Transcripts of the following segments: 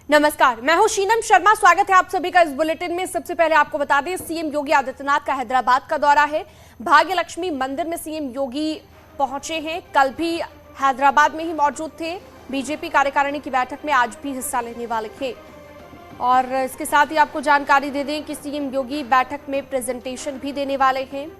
नमस्कार, मैं हूं शीनम शर्मा। स्वागत है आप सभी का इस बुलेटिन में। सबसे पहले आपको बता दें, सीएम योगी आदित्यनाथ का हैदराबाद का दौरा है। भाग्य लक्ष्मी मंदिर में सीएम योगी पहुंचे हैं। कल भी हैदराबाद में ही मौजूद थे। बीजेपी कार्यकारिणी की बैठक में आज भी हिस्सा लेने वाले थे। और इसके साथ ही आपको जानकारी दे दें कि सीएम योगी बैठक में प्रेजेंटेशन भी देने वाले हैं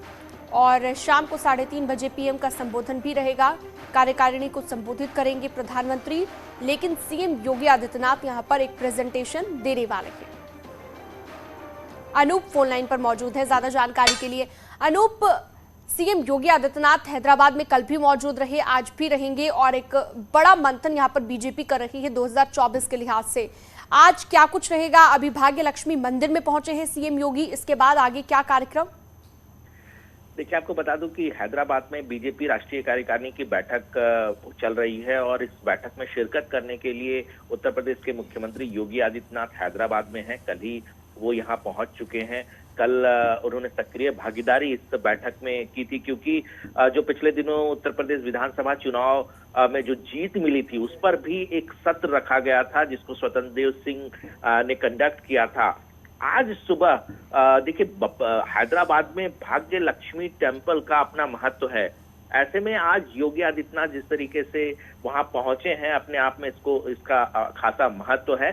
और शाम को 3:30 बजे पीएम का संबोधन भी रहेगा। कार्यकारिणी को संबोधित करेंगे प्रधानमंत्री, लेकिन सीएम योगी आदित्यनाथ यहां पर एक प्रेजेंटेशन देने वाले हैं। अनूप फोन लाइन पर मौजूद है ज्यादा जानकारी के लिए। अनूप, सीएम योगी आदित्यनाथ हैदराबाद में कल भी मौजूद रहे, आज भी रहेंगे और एक बड़ा मंथन यहां पर बीजेपी कर रही है 2024 के लिहाज से। आज क्या कुछ रहेगा? अभी भाग्य लक्ष्मी मंदिर में पहुंचे हैं सीएम योगी, इसके बाद आगे क्या कार्यक्रम? देखिए, आपको बता दूं कि हैदराबाद में बीजेपी राष्ट्रीय कार्यकारिणी की बैठक चल रही है और इस बैठक में शिरकत करने के लिए उत्तर प्रदेश के मुख्यमंत्री योगी आदित्यनाथ हैदराबाद में हैं। कल ही वो यहां पहुंच चुके हैं। कल उन्होंने सक्रिय भागीदारी इस बैठक में की थी, क्योंकि जो पिछले दिनों उत्तर प्रदेश विधानसभा चुनाव में जो जीत मिली थी उस पर भी एक सत्र रखा गया था, जिसको स्वतंत्र देव सिंह ने कंडक्ट किया था। आज सुबह देखिए, हैदराबाद में भाग्य लक्ष्मी टेम्पल का अपना महत्व है। ऐसे में आज योगी आदित्यनाथ जिस तरीके से वहां पहुंचे हैं, अपने आप में इसका खासा महत्व है।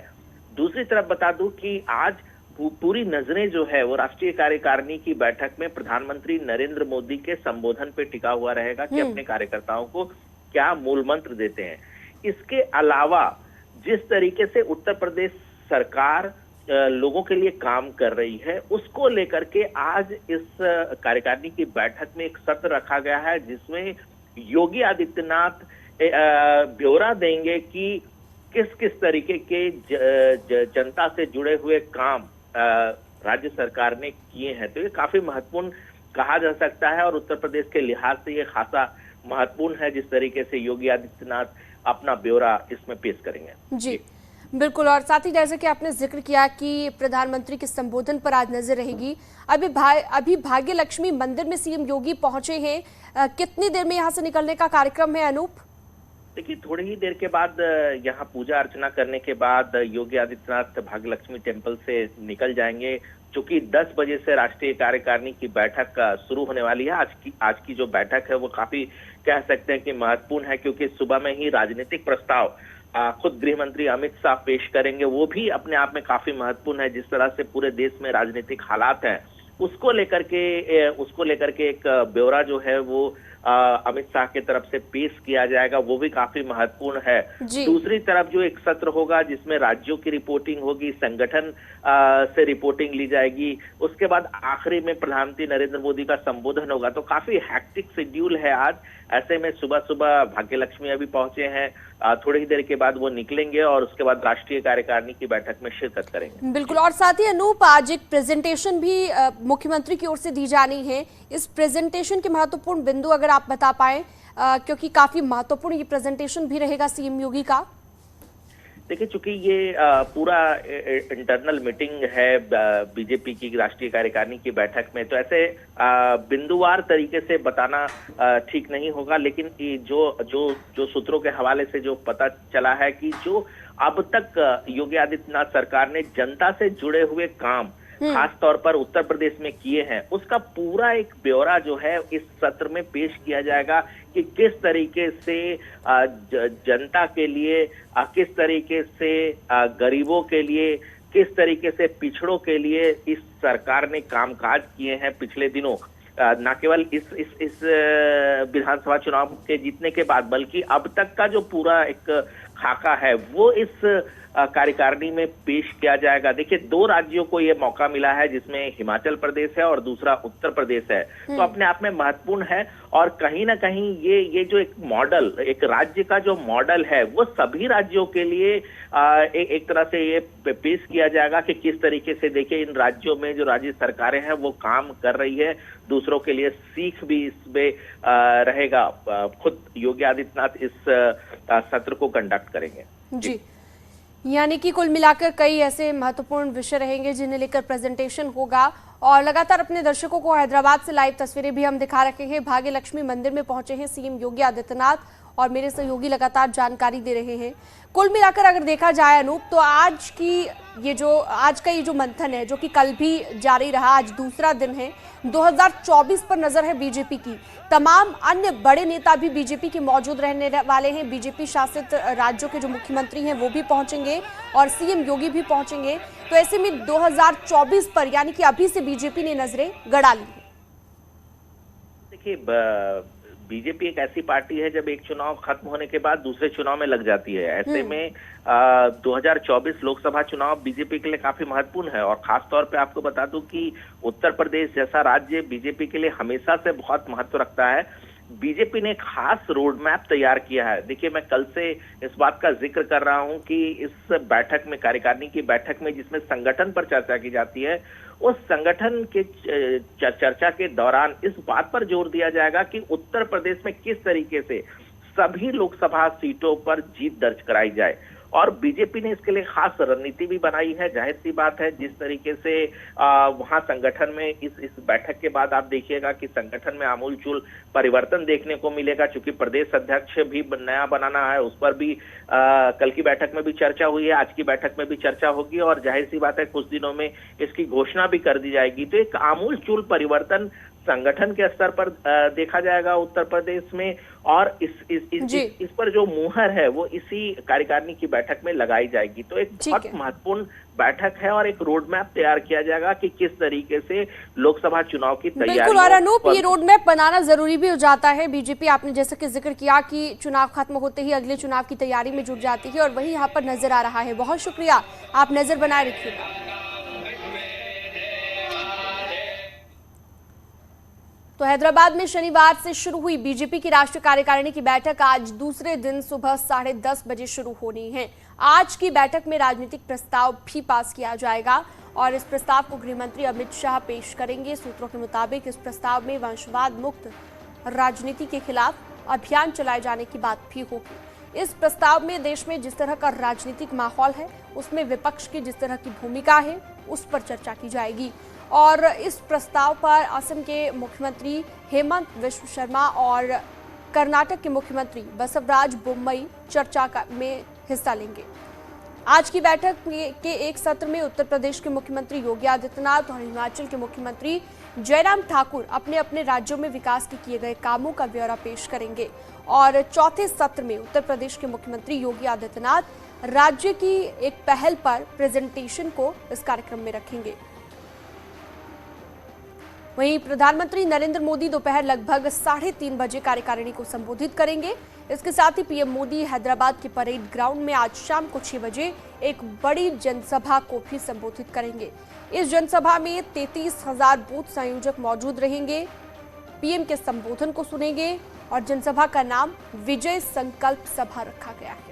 दूसरी तरफ बता दूं कि आज पूरी नजरें जो है वो राष्ट्रीय कार्यकारिणी की बैठक में प्रधानमंत्री नरेंद्र मोदी के संबोधन पे टिका हुआ रहेगा कि अपने कार्यकर्ताओं को क्या मूल मंत्र देते हैं। इसके अलावा जिस तरीके से उत्तर प्रदेश सरकार लोगों के लिए काम कर रही है, उसको लेकर के आज इस कार्यकारिणी की बैठक में एक सत्र रखा गया है, जिसमें योगी आदित्यनाथ ब्यौरा देंगे कि किस किस तरीके के जनता से जुड़े हुए काम राज्य सरकार ने किए हैं। तो ये काफी महत्वपूर्ण कहा जा सकता है और उत्तर प्रदेश के लिहाज से ये खासा महत्वपूर्ण है, जिस तरीके से योगी आदित्यनाथ अपना ब्यौरा इसमें पेश करेंगे। जी बिल्कुल। और साथ ही जैसे कि आपने जिक्र किया कि प्रधानमंत्री के संबोधन पर आज नजर रहेगी। अभी भाग्य लक्ष्मी मंदिर में सीएम योगी पहुंचे हैं, कितनी देर में यहां से निकलने का कार्यक्रम है अनूप? देखिए, थोड़ी ही देर के बाद यहाँ पूजा अर्चना करने के बाद योगी आदित्यनाथ भाग्य लक्ष्मी टेम्पल से निकल जाएंगे। चूंकि 10 बजे से राष्ट्रीय कार्यकारिणी की बैठक शुरू होने वाली है। आज की जो बैठक है वो काफी कह सकते हैं कि महत्वपूर्ण है, क्योंकि सुबह में ही राजनीतिक प्रस्ताव खुद गृह मंत्री अमित शाह पेश करेंगे। वो भी अपने आप में काफी महत्वपूर्ण है। जिस तरह से पूरे देश में राजनीतिक हालात हैं, उसको लेकर के एक ब्यौरा जो है वो अमित शाह की तरफ से पेश किया जाएगा, वो भी काफी महत्वपूर्ण है। दूसरी तरफ जो एक सत्र होगा जिसमें राज्यों की रिपोर्टिंग होगी, संगठन से रिपोर्टिंग ली जाएगी, उसके बाद आखिरी में प्रधानमंत्री नरेंद्र मोदी का संबोधन होगा। तो काफी हैक्टिक शेड्यूल है आज। ऐसे में सुबह सुबह भाग्य लक्ष्मी अभी पहुंचे हैं, थोड़ी ही देर के बाद वो निकलेंगे और उसके बाद राष्ट्रीय कार्यकारिणी की बैठक में शिरकत करेंगे। बिल्कुल। और साथ ही अनूप, आज एक प्रेजेंटेशन भी मुख्यमंत्री की ओर से दी जानी है। इस प्रेजेंटेशन के महत्वपूर्ण बिंदु अगर आप बता पाए, क्योंकि काफी महत्वपूर्ण ये प्रेजेंटेशन भी रहेगा सीएम योगी का। देखिए, चूंकि ये पूरा इंटरनल मीटिंग है बीजेपी की राष्ट्रीय कार्यकारिणी की बैठक में, तो ऐसे बिंदुवार तरीके से बताना ठीक नहीं होगा। लेकिन जो सूत्रों के हवाले से जो पता चला है कि जो अब तक योगी आदित्यनाथ सरकार ने जनता से जुड़े हुए काम खास तौर पर उत्तर प्रदेश में किए हैं, उसका पूरा एक ब्यौरा जो है इस सत्र में पेश किया जाएगा कि किस तरीके से जनता के लिए, किस तरीके से गरीबों के लिए, किस तरीके से पिछड़ों के लिए इस सरकार ने कामकाज किए हैं पिछले दिनों। न केवल इस विधानसभा चुनाव के जीतने के बाद, बल्कि अब तक का जो पूरा एक खाका है वो इस कार्यकारिणी में पेश किया जाएगा। देखिए, 2 राज्यों को ये मौका मिला है, जिसमें हिमाचल प्रदेश है और दूसरा उत्तर प्रदेश है। तो अपने आप में महत्वपूर्ण है और कहीं ना कहीं ये जो एक मॉडल, एक राज्य का जो मॉडल है, वो सभी राज्यों के लिए एक तरह से ये पेश किया जाएगा कि किस तरीके से देखिए इन राज्यों में जो राज्य सरकारें हैं वो काम कर रही है। दूसरों के लिए सीख भी इसमें रहेगा। खुद योगी आदित्यनाथ इस सत्र को कंडक्ट करेंगे। जी, यानी कि कुल मिलाकर कई ऐसे महत्वपूर्ण विषय रहेंगे जिन्हें लेकर प्रेजेंटेशन होगा और लगातार अपने दर्शकों को हैदराबाद से लाइव तस्वीरें भी हम दिखा रखे हैं। भाग्य लक्ष्मी मंदिर में पहुंचे हैं सीएम योगी आदित्यनाथ और मेरे सहयोगी लगातार जानकारी दे रहे हैं। कुल मिलाकर अगर देखा जाए अनूप, तो आज का ये जो मंथन है, जो कि कल भी जारी रहा, आज दूसरा दिन है। 2024 पर नजर है बीजेपी की। तमाम अन्य बड़े नेता भी बीजेपी के मौजूद रहने वाले हैं। बीजेपी शासित राज्यों के जो मुख्यमंत्री हैं वो भी पहुंचेंगे और सीएम योगी भी पहुंचेंगे। तो ऐसे में 2024 पर यानी कि अभी से बीजेपी ने नजरें गड़ा ली। देखिए, बीजेपी एक ऐसी पार्टी है जब एक चुनाव खत्म होने के बाद दूसरे चुनाव में लग जाती है। ऐसे में 2024 लोकसभा चुनाव बीजेपी के लिए काफी महत्वपूर्ण है और खास तौर पे आपको बता दूं कि उत्तर प्रदेश जैसा राज्य बीजेपी के लिए हमेशा से बहुत महत्व रखता है। बीजेपी ने खास रोड मैप तैयार किया है। देखिए, मैं कल से इस बात का जिक्र कर रहा हूं कि इस बैठक में, कार्यकारिणी की बैठक में, जिसमें संगठन पर चर्चा की जाती है, उस संगठन के चर्चा के दौरान इस बात पर जोर दिया जाएगा कि उत्तर प्रदेश में किस तरीके से सभी लोकसभा सीटों पर जीत दर्ज कराई जाए। और बीजेपी ने इसके लिए खास रणनीति भी बनाई है। जाहिर सी बात है, जिस तरीके से वहां संगठन में इस बैठक के बाद आप देखिएगा कि संगठन में आमूलचूल परिवर्तन देखने को मिलेगा। चूंकि प्रदेश अध्यक्ष भी नया बनाना है, उस पर भी कल की बैठक में भी चर्चा हुई है, आज की बैठक में भी चर्चा होगी और जाहिर सी बात है कुछ दिनों में इसकी घोषणा भी कर दी जाएगी। तो एक आमूलचूल परिवर्तन संगठन के स्तर पर देखा जाएगा उत्तर प्रदेश में और इस पर जो मुहर है वो इसी कार्यकारिणी की बैठक में लगाई जाएगी। तो एक बहुत महत्वपूर्ण बैठक है और एक रोड मैप तैयार किया जाएगा कि किस तरीके से लोकसभा चुनाव की तैयारी। बिल्कुल, और अनूप, ये रोड मैप बनाना जरूरी भी हो जाता है। बीजेपी, आपने जैसा कि जिक्र किया कि चुनाव खत्म होते ही अगले चुनाव की तैयारी में जुट जाती है और वही यहाँ पर नजर आ रहा है। बहुत शुक्रिया, आप नजर बनाए रखिएगा। तो हैदराबाद में शनिवार से शुरू हुई बीजेपी की राष्ट्रीय कार्यकारिणी की बैठक आज दूसरे दिन सुबह 10:30 बजे शुरू होनी है। आज की बैठक में राजनीतिक प्रस्ताव भी पास किया जाएगा और इस प्रस्ताव को गृह मंत्री अमित शाह पेश करेंगे। सूत्रों के मुताबिक इस प्रस्ताव में वंशवाद मुक्त राजनीति के खिलाफ अभियान चलाए जाने की बात भी होगी। इस प्रस्ताव में देश में जिस तरह का राजनीतिक माहौल है, उसमें विपक्ष की जिस तरह की भूमिका है, उस पर चर्चा की जाएगी। और इस प्रस्ताव पर असम के मुख्यमंत्री हेमंत बिस्वा शर्मा और कर्नाटक के मुख्यमंत्री बसवराज बोम्मई चर्चा में हिस्सा लेंगे। आज की बैठक के एक सत्र में उत्तर प्रदेश के मुख्यमंत्री योगी आदित्यनाथ और हिमाचल के मुख्यमंत्री जयराम ठाकुर अपने अपने राज्यों में विकास के किए गए कामों का ब्यौरा पेश करेंगे और चौथे सत्र में उत्तर प्रदेश के मुख्यमंत्री योगी आदित्यनाथ राज्य की एक पहल पर प्रेजेंटेशन को इस कार्यक्रम में रखेंगे। वहीं प्रधानमंत्री नरेंद्र मोदी दोपहर लगभग 3:30 बजे कार्यकारिणी को संबोधित करेंगे। इसके साथ ही पीएम मोदी हैदराबाद के परेड ग्राउंड में आज शाम को 6 बजे एक बड़ी जनसभा को भी संबोधित करेंगे। इस जनसभा में 33,000 बूथ संयोजक मौजूद रहेंगे। पीएम के संबोधन को सुनेंगे और जनसभा का नाम विजय संकल्प सभा रखा गया है।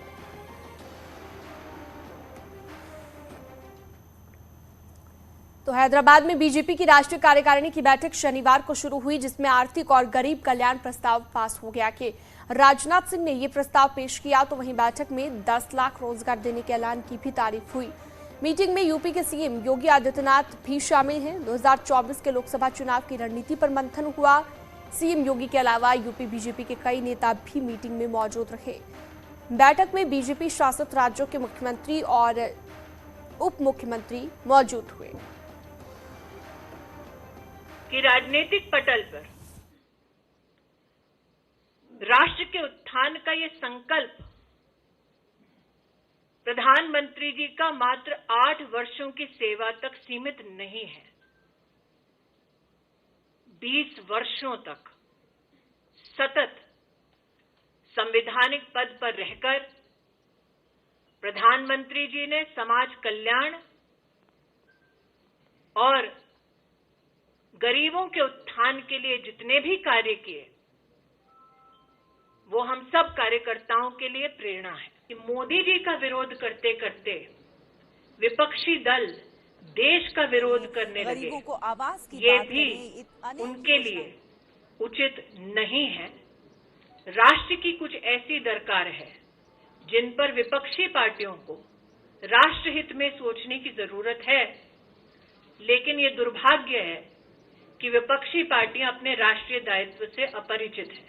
तो हैदराबाद में बीजेपी की राष्ट्रीय कार्यकारिणी की बैठक शनिवार को शुरू हुई, जिसमें आर्थिक और गरीब कल्याण प्रस्ताव पास हो गया कि राजनाथ सिंह ने यह प्रस्ताव पेश किया। तो वहीं बैठक में 10 लाख रोजगार देने के ऐलान की भी तारीफ हुई। मीटिंग में यूपी के सीएम योगी आदित्यनाथ भी शामिल हैं। 2024 के लोकसभा चुनाव की रणनीति पर मंथन हुआ। सीएम योगी के अलावा यूपी बीजेपी के कई नेता भी मीटिंग में मौजूद रहे। बैठक में बीजेपी शासित राज्यों के मुख्यमंत्री और उप मुख्यमंत्री मौजूद हुए। कि राजनीतिक पटल पर राष्ट्र के उत्थान का ये संकल्प प्रधानमंत्री जी का मात्र 8 वर्षों की सेवा तक सीमित नहीं है। 20 वर्षों तक सतत संवैधानिक पद पर रहकर प्रधानमंत्री जी ने समाज कल्याण और गरीबों के उत्थान के लिए जितने भी कार्य किए, वो हम सब कार्यकर्ताओं के लिए प्रेरणा है। कि मोदी जी का विरोध करते करते विपक्षी दल देश का विरोध करने लगे, ये भी उनके लिए उचित नहीं है। राष्ट्र की कुछ ऐसी दरकार है जिन पर विपक्षी पार्टियों को राष्ट्रहित में सोचने की जरूरत है, लेकिन ये दुर्भाग्य है कि विपक्षी पार्टियां अपने राष्ट्रीय दायित्व से अपरिचित हैं।